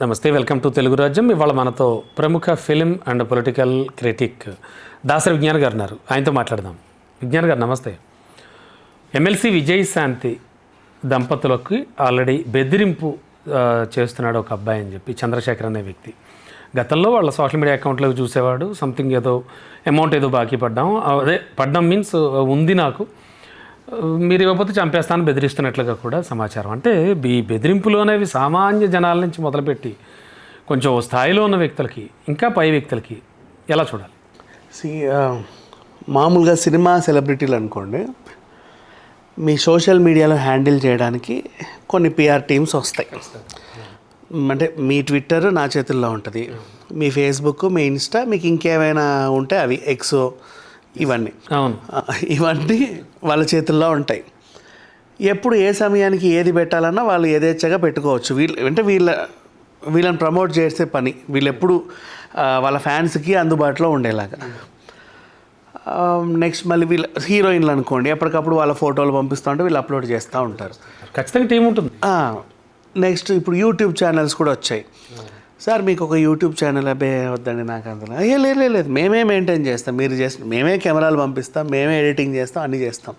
నమస్తే, welcome to Telugu రాజ్యం. ఇవాళ మనతో ప్రముఖ film and political critic Dasari Vignan గారు ఉన్నారు. ఆయనతో మాట్లాడదాం. విజ్ఞాన్ గారు నమస్తే. ఎమ్మెల్సీ విజయశాంతి దంపతులకి ఆల్రెడీ బెదిరింపు చేస్తున్నాడు ఒక అబ్బాయి అని చెప్పి చంద్రశేఖర్ అనే వ్యక్తి. గతంలో వాళ్ళ సోషల్ మీడియా అకౌంట్లో చూసేవాడు. సంథింగ్ ఏదో అమౌంట్ ఏదో బాకీ పడ్డాం మీన్స్ ఉంది నాకు, మీరు ఇవ్వకపోతే చంపేస్తాను బెదిరిస్తున్నట్లుగా కూడా సమాచారం. అంటే ఈ బెదిరింపులు అనేవి సామాన్య జనాల నుంచి మొదలుపెట్టి కొంచెం స్థాయిలో ఉన్న వ్యక్తులకి ఇంకా పై వ్యక్తులకి ఎలా చూడాలి? మామూలుగా సినిమా సెలబ్రిటీలు అనుకోండి, మీ సోషల్ మీడియాలో హ్యాండిల్ చేయడానికి కొన్ని పిఆర్ టీమ్స్ వస్తాయి. అంటే మీ ట్విట్టర్ నా చేతుల్లో ఉంటుంది, మీ ఫేస్బుక్, మీ ఇన్స్టా, మీకు ఇంకేమైనా ఉంటే అవి ఎక్సో, ఇవన్నీ వాళ్ళ చేతుల్లో ఉంటాయి. ఎప్పుడు ఏ సమయానికి ఏది పెట్టాలన్నా వాళ్ళు యథేచ్ఛగా పెట్టుకోవచ్చు. వీళ్ళని ప్రమోట్ చేసే పని వీళ్ళు ఎప్పుడు వాళ్ళ ఫ్యాన్స్కి అందుబాటులో ఉండేలాగా. నెక్స్ట్ మళ్ళీ వీళ్ళ హీరోయిన్లు అనుకోండి, ఎప్పటికప్పుడు వాళ్ళ ఫోటోలు పంపిస్తూ ఉంటే వీళ్ళు అప్లోడ్ చేస్తూ ఉంటారు. ఖచ్చితంగా టీం ఉంటుంది. నెక్స్ట్ ఇప్పుడు యూట్యూబ్ ఛానల్స్ కూడా వచ్చాయి. సార్ మీకు ఒక యూట్యూబ్ ఛానల్ అబ్బే వద్దండి నాకు అంత, లేదు మేమే మెయింటైన్ చేస్తాం, మీరు జస్ట్ మేమే కెమెరాలు పంపిస్తాం, మేమే ఎడిటింగ్ చేస్తాం, అన్నీ చేస్తాం,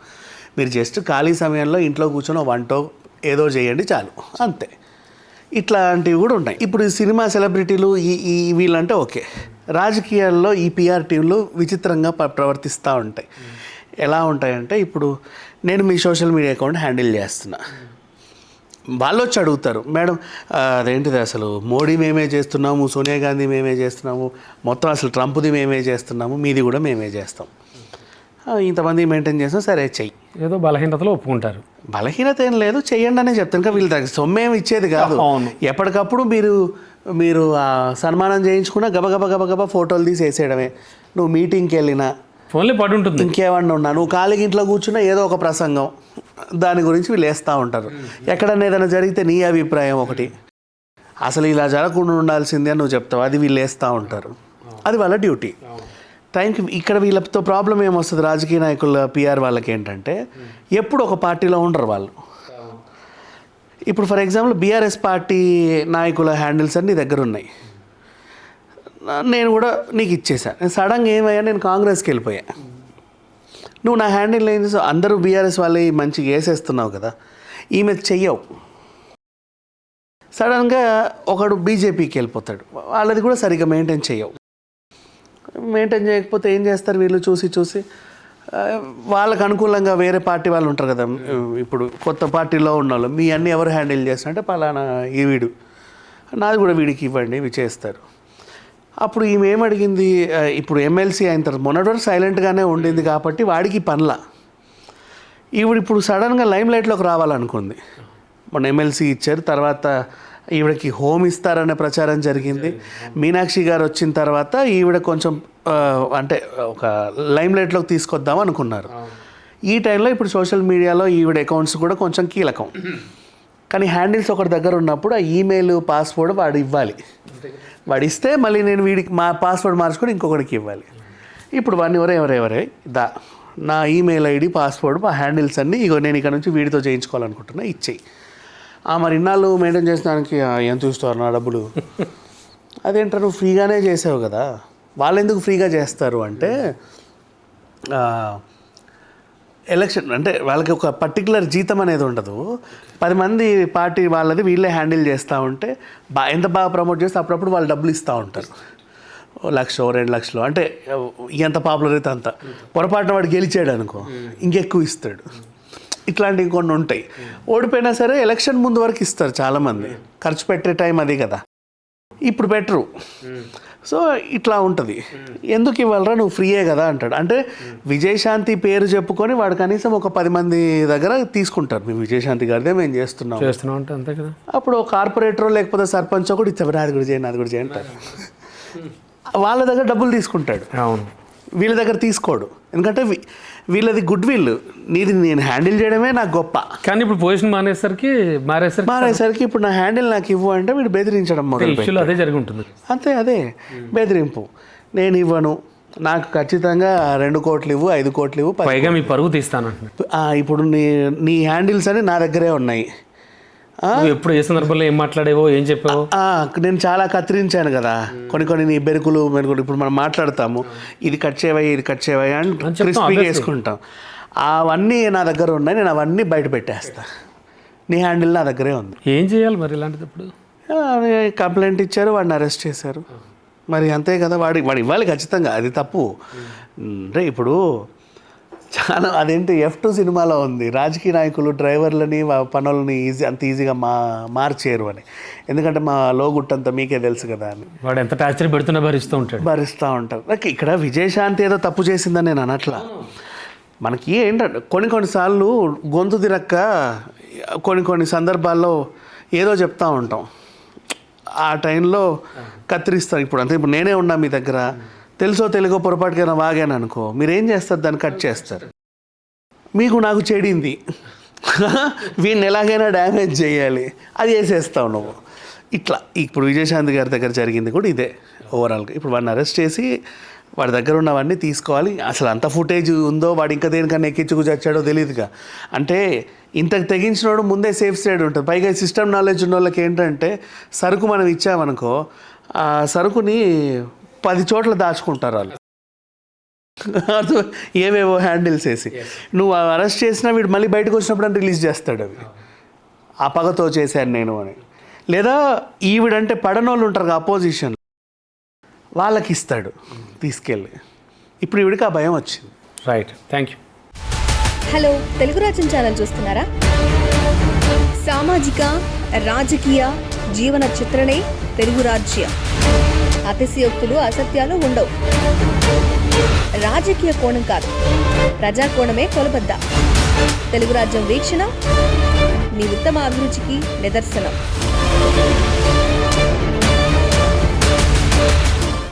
మీరు జస్ట్ ఖాళీ సమయంలో ఇంట్లో కూర్చొని వంటో ఏదో చేయండి చాలు, అంతే. ఇట్లాంటివి కూడా ఉన్నాయి. ఇప్పుడు ఈ సినిమా సెలబ్రిటీలు ఈ వీళ్ళంటే ఓకే. రాజకీయాల్లో ఈ పిఆర్ టీంలు విచిత్రంగా ప్రవర్తిస్తూ ఉంటాయి. ఎలా ఉంటాయంటే, ఇప్పుడు నేను మీ సోషల్ మీడియా అకౌంట్ హ్యాండిల్ చేస్తున్నా, వాళ్ళు వచ్చి అడుగుతారు, మేడం అదేంటిది అసలు మోడీ మేమే చేస్తున్నాము, సోనియా గాంధీ మేమే చేస్తున్నాము, మొత్తం అసలు ట్రంప్ది మేమే చేస్తున్నాము, మీది కూడా మేమే చేస్తాం, ఇంతమంది మెయింటైన్ చేస్తాం, సరే చెయ్యి. ఏదో బలహీనతలో ఒప్పుకుంటారు. బలహీనత ఏం లేదు, చెయ్యండి అనే చెప్తాను. ఇంకా వీళ్ళ దగ్గర సొమ్మేం ఇచ్చేది కాదు. ఎప్పటికప్పుడు మీరు సన్మానం చేయించుకున్నా గబగబా ఫోటోలు తీసి వేసేయడమే. నువ్వు మీటింగ్కి వెళ్ళినా ఫోన్లో పడి ఉంటుంది, ఇంకేమన్నా ఉన్నా, నువ్వు ఖాళీకి ఇంట్లో కూర్చున్నా ఏదో ఒక ప్రసంగం దాని గురించి వీళ్ళు వేస్తూ ఉంటారు. ఎక్కడన్నా ఏదైనా జరిగితే నీ అభిప్రాయం ఒకటి, అసలు ఇలా జరగకుండా ఉండాల్సిందే అని నువ్వు చెప్తావు, అది వీళ్ళు వేస్తూ ఉంటారు. అది వాళ్ళ డ్యూటీ. టైంకి ఇక్కడ వీళ్ళతో ప్రాబ్లం ఏమొస్తుంది, రాజకీయ నాయకుల పిఆర్ వాళ్ళకి ఏంటంటే ఎప్పుడు ఒక పార్టీలో ఉండరు వాళ్ళు. ఇప్పుడు ఫర్ ఎగ్జాంపుల్ బీఆర్ఎస్ పార్టీ నాయకుల హ్యాండిల్స్ అన్ని దగ్గర ఉన్నాయి, నేను కూడా నీకు ఇచ్చేసా. నేను సడన్గా ఏమయ్యా, నేను కాంగ్రెస్కి వెళ్ళిపోయా, నువ్వు నా హ్యాండిల్ ఏం చేసావు, అందరూ బీఆర్ఎస్ వాళ్ళే మంచిగా వేసేస్తున్నావు కదా, ఈమె చెయ్యవు. సడన్గా ఒకడు బీజేపీకి వెళ్ళిపోతాడు, వాళ్ళది కూడా సరిగ్గా మెయింటైన్ చేయవు. మెయింటైన్ చేయకపోతే ఏం చేస్తారు వీళ్ళు, చూసి వాళ్ళకు అనుకూలంగా వేరే పార్టీ వాళ్ళు ఉంటారు కదా, ఇప్పుడు కొత్త పార్టీలో ఉన్న వాళ్ళు, మీ అన్నీ ఎవరు హ్యాండిల్ చేస్తారంటే పలానా ఈ వీడు, నాది కూడా వీడికి ఇవ్వండి, ఇవి చేస్తారు. అప్పుడు ఈమె ఏమడిగింది, ఇప్పుడు ఎమ్మెల్సీ అయిన తర్వాత మొన్నటి వరకు సైలెంట్గానే ఉండింది కాబట్టి వాడికి పనుల, ఇప్పుడు సడన్గా లైమ్ లైట్లోకి రావాలనుకుంది. మొన్న ఎమ్మెల్సీ ఇచ్చారు, తర్వాత ఈవిడకి హోమ్ ఇస్తారనే ప్రచారం జరిగింది. మీనాక్షి గారు వచ్చిన తర్వాత ఈవిడ కొంచెం అంటే ఒక లైమ్ లైట్లోకి తీసుకొద్దాం అనుకున్నారు. ఈ టైంలో ఇప్పుడు సోషల్ మీడియాలో ఈవిడ అకౌంట్స్ కూడా కొంచెం కీలకం. కానీ హ్యాండిల్స్ ఒకటి దగ్గర ఉన్నప్పుడు ఆ ఈమెయిల్ పాస్వర్డ్ వాడు ఇవ్వాలి. వాడు ఇస్తే మళ్ళీ నేను వీడికి మా పాస్వర్డ్ మార్చుకొని ఇంకొకటికి ఇవ్వాలి. ఇప్పుడు వాడిని ఎవరెవరే నా ఈమెయిల్ ఐడి, పాస్వర్డ్, మా హ్యాండిల్స్ అన్నీ ఇగో నేను ఇక్కడ నుంచి వీడితో చేయించుకోవాలనుకుంటున్నా, ఇచ్చేయి. మరి ఇన్నాళ్ళు మెయింటైన్ చేసడానికి ఎంత చూస్తారు నా డబ్బులు, అదేంటారు నువ్వు ఫ్రీగానే చేసావు కదా. వాళ్ళు ఎందుకు ఫ్రీగా చేస్తారు అంటే, ఎలక్షన్ అంటే వాళ్ళకి ఒక పర్టికులర్ జీతం అనేది ఉండదు. 10 మంది పార్టీ వాళ్ళది వీళ్ళే హ్యాండిల్ చేస్తూ ఉంటే ఎంత బాగా ప్రమోట్ చేస్తే అప్పుడప్పుడు వాళ్ళు డబ్బులు ఇస్తూ ఉంటారు, 1,00,000 2,00,000, అంటే ఎంత పాపులర్ అయితే అంత. పొరపాటున వాడు గెలిచాడు అనుకో ఇంకెక్కువ ఇస్తాడు. ఇట్లాంటివి కొన్ని ఉంటాయి. ఓడిపోయినా సరే ఎలక్షన్ ముందు వరకు ఇస్తారు చాలామంది, ఖర్చు పెట్టే టైం అది కదా, ఇప్పుడు పెట్టరు. సో ఇట్లా ఉంటుంది. ఎందుకు ఇవ్వాలరా, నువ్వు ఫ్రీయే కదా అంటాడు. అంటే విజయశాంతి పేరు చెప్పుకొని వాడు కనీసం ఒక 10 మంది దగ్గర తీసుకుంటారు, మేము విజయశాంతి గారిదే మేము చేస్తున్నాం అంటే అంతే కదా. అప్పుడు కార్పొరేటరో లేకపోతే సర్పంచ్ కూడా ఇచ్చారు, అది కూడా చేయండి అంటారు. వాళ్ళ దగ్గర డబ్బులు తీసుకుంటాడు. అవును, వీళ్ళ దగ్గర తీసుకోడు. ఎందుకంటే వీళ్ళది గుడ్ విల్, నీది నేను హ్యాండిల్ చేయడమే నాకు గొప్ప. కానీ ఇప్పుడు పొజిషన్ మారేసరికి ఇప్పుడు నా హ్యాండిల్ నాకు ఇవ్వు అంటే వీడు బెదిరించడం మొదలు, అదే జరిగి ఉంటుంది. అదే బెదిరింపు. నేను ఇవ్వను, నాకు ఖచ్చితంగా 2 కోట్లు ఇవ్వు, 5 కోట్లు ఇవ్వు, పైగా మీ పరుగు తీస్తాను. ఇప్పుడు నీ హ్యాండిల్స్ అని నా దగ్గరే ఉన్నాయి, నువ్వు ఎప్పుడు ఏ సందర్భంలో ఏం మాట్లాడేవో ఏం చెప్పావో నేను చాలా కత్తిరించాను కదా, కొన్ని నీ మెరుకులు ఇప్పుడు మనం మాట్లాడతాము, ఇది కట్ చేయవయ్యా ఇది కట్ చేయవయ్యా అని క్రిస్పీగా వేసుకుంటాం. అవన్నీ నా దగ్గర ఉన్నాయి, నేను అవన్నీ బయట పెట్టేస్తా. నీ హ్యాండిల్ నా దగ్గరే ఉంది. ఏం చేయాలి మరి ఇలాంటిది? కంప్లైంట్ ఇచ్చారు, వాడిని అరెస్ట్ చేశారు. మరి అంతే కదా, వాడు ఇవ్వాలి ఖచ్చితంగా, అది తప్పు. అంటే ఇప్పుడు చాలా అదేంటి F2 సినిమాలో ఉంది, రాజకీయ నాయకులు డ్రైవర్లని పనులని అంత ఈజీగా మార్చేయరు అని. ఎందుకంటే మా లోగుట్టంతా మీకే తెలుసు కదా అని. వాడు ఎంత టార్చర్ పెడుతున్నా భరిస్తూ ఉంటారు. ఇక్కడ విజయశాంతి ఏదో తప్పు చేసిందని నేను అనట్లా. మనకి ఏంటంటే కొన్నిసార్లు గొంతు తిరక్క కొన్ని సందర్భాల్లో ఏదో చెప్తూ ఉంటాం, ఆ టైంలో కత్తిరిస్తాను. ఇప్పుడు నేనే ఉన్నా మీ దగ్గర, తెలుసో తెలుగో పొరపాటుకైనా వాగాను అనుకో, మీరేం చేస్తారు, దాన్ని కట్ చేస్తారు. మీకు నాకు చెడింది, వీడిని ఎలాగైనా డ్యామేజ్ చేయాలి, అది చేసేస్తావు నువ్వు. ఇట్లా ఇప్పుడు విజయశాంతి గారి దగ్గర జరిగింది కూడా ఇదే ఓవరాల్గా. ఇప్పుడు వాడిని అరెస్ట్ చేసి వాడి దగ్గర ఉన్నవన్నీ తీసుకోవాలి. అసలు అంత ఫుటేజ్ ఉందో, వాడు ఇంకా దేనికన్నా ఎక్కించుకు చచ్చాడో తెలియదుగా. అంటే ఇంతకు తెగించినోడు ముందే సేఫ్ సైడ్ ఉంటుంది. పైగా సిస్టమ్ నాలెడ్జ్ ఉన్న వాళ్ళకి ఏంటంటే, సరుకు మనం ఇచ్చామనుకో, ఆ సరుకుని 10 చోట్ల దాచుకుంటారు వాళ్ళు, ఏవేవో హ్యాండిల్స్ వేసి. నువ్వు అరెస్ట్ చేసినా వీడు మళ్ళీ బయటకు వచ్చినప్పుడు అని రిలీజ్ చేస్తాడు అవి, ఆ పగతో చేశాను నేను అని. లేదా ఈవిడంటే పడనోళ్ళు ఉంటారు అపోజిషన్, వాళ్ళకి ఇస్తాడు తీసుకెళ్ళి. ఇప్పుడు ఈవిడికి ఆ భయం వచ్చింది. Right, thank you. Hello, Telugu రాజ్యం ఛానల్ చూస్తున్నారా? సామాజిక రాజకీయ జీవన చిత్రణే తెలుగు రాజ్యం. అతిశయోక్తులు అసత్యాలు ఉండవు. రాజకీయ కోణం కాదు, ప్రజా కోణమే కొలబద్ద. తెలుగు రాజ్యం వీక్షణ మీ ఉత్తమ అభిరుచికి నిదర్శనం.